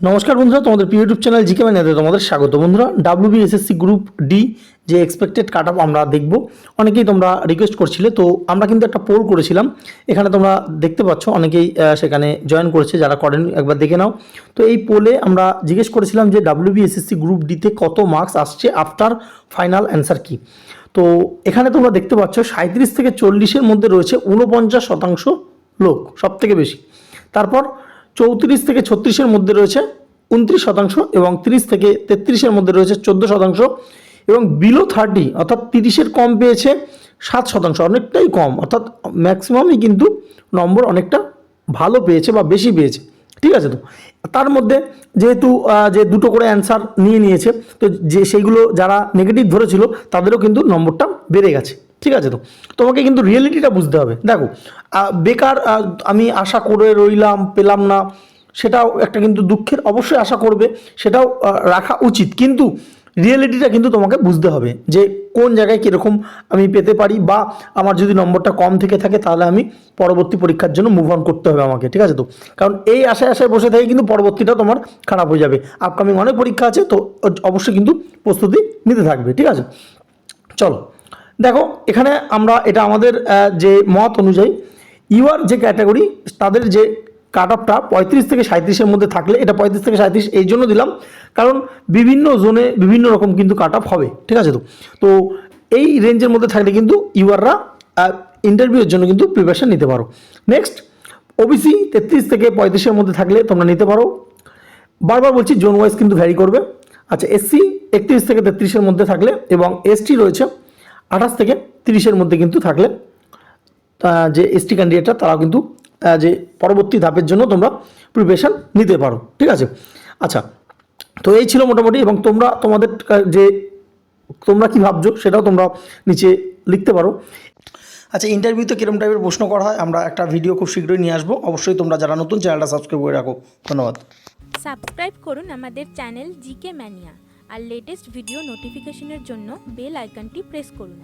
নমস্কার বন্ধুরা, তোমাদের প্রিয় ইউটিউব চ্যানেল জিকে ম্যানিয়াতে তোমাদের স্বাগত। বন্ধুরা, ডাব্লিউবিএসএসসি গ্রুপ ডি যে এক্সপেক্টেড কাট অফ আমরা দেখব, অনেকেই তোমরা রিকোয়েস্ট করছিলে। তো আমরা কিন্তু একটা পোল করেছিলাম, এখানে তোমরা দেখতে পাচ্ছ অনেকেই সেখানে জয়েন করেছে, যারা করেন একবার দেখে নাও। তো এই পোলে আমরা জিজ্ঞেস করেছিলাম যে ডাব্লিউবিএসএসসি গ্রুপ ডিতে কত মার্কস আসছে আফটার ফাইনাল অ্যান্সার কি। তো এখানে তোমরা দেখতে পাচ্ছ 37 থেকে 40-এর মধ্যে রয়েছে 49% লোক, সব থেকে বেশি। তারপর 34 থেকে 36-এর মধ্যে রয়েছে 29% এবং 30 থেকে 33-এর মধ্যে রয়েছে 14%, এবং বিলো 30 অর্থাৎ 30-এর কম পেয়েছে 7%, অনেকটাই কম, অর্থাৎ ম্যাক্সিমামই কিন্তু নম্বর অনেকটা ভালো পেয়েছে বা বেশি পেয়েছে। ঠিক আছে, তো তার মধ্যে যেহেতু যে দুটো করে অ্যান্সার নিয়েছে, তো যে সেইগুলো যারা নেগেটিভ ধরেছিল তাদেরও কিন্তু নম্বরটা বেড়ে গেছে। ঠিক আছে, তো তোমাকে কিন্তু রিয়েলিটিটা বুঝতে হবে। দেখো, বেকার আমি আশা করে রইলাম, পেলাম না, সেটাও একটা কিন্তু দুঃখের, অবশ্যই আশা করবে, সেটাও রাখা উচিত, কিন্তু রিয়েলিটিটা কিন্তু তোমাকে বুঝতে হবে যে কোন জায়গায় কীরকম আমি পেতে পারি, বা আমার যদি নম্বরটা কম থেকে থাকে তাহলে আমি পরবর্তী পরীক্ষার জন্য মুভ অন করতে হবে আমাকে। ঠিক আছে, তো কারণ এই আশায় বসে থেকে কিন্তু পরবর্তীটা তোমার খারাপ হয়ে যাবে। আপকামিং অনেক পরীক্ষা আছে, তো অবশ্যই কিন্তু প্রস্তুতি নিতে থাকবে। ঠিক আছে, চলো দেখো, এখানে আমরা এটা আমাদের যে মত অনুযায়ী ইউআর যে ক্যাটাগরি, তাদের যে কাট অফটা 35 থেকে 37-এর মধ্যে থাকলে, এটা 35 থেকে 37 এই জন্য দিলাম কারণ বিভিন্ন জোনে বিভিন্ন রকম কিন্তু কাট অফ হবে। ঠিক আছে, তো এই রেঞ্জের মধ্যে থাকলে কিন্তু ইউআররা ইন্টারভিউর জন্য কিন্তু প্রিপারেশন নিতে পারো। নেক্সট, ওবিসি 33 থেকে 35-এর মধ্যে থাকলে তোমরা নিতে পারো। বারবার বলছি, জোন ওয়াইজ কিন্তু ভ্যারি করবে। আচ্ছা, এসসি 31 থেকে 33-এর মধ্যে থাকলে, এবং এসটি রয়েছে 28 থেকে 30-এর মধ্যে কিন্তু থাকলে, যে এসটি ক্যান্ডিডেটরা তারাও কিন্তু যে পরবর্তী ধাপের জন্য তোমরা প্রিপারেশন নিতে পারো। ঠিক আছে, আচ্ছা, তো এই ছিল মোটামুটি, এবং তোমরা তোমাদের যে তোমরা কি ভাবছো সেটাও তোমরা নিচে লিখতে পারো। আচ্ছা, ইন্টারভিউতে কিরকম টাইপের প্রশ্ন করা হয় আমরা একটা ভিডিও খুব শীঘ্রই নিয়ে আসবো। অবশ্যই তোমরা যারা নতুন, চ্যানেলটা সাবস্ক্রাইব করে রাখো। ধন্যবাদ। সাবস্ক্রাইব করুন আমাদের চ্যানেল জিকে ম্যানিয়া, আর লেটেস্ট ভিডিও নোটিফিকেশনের জন্য বেল আইকনটি প্রেস করুন।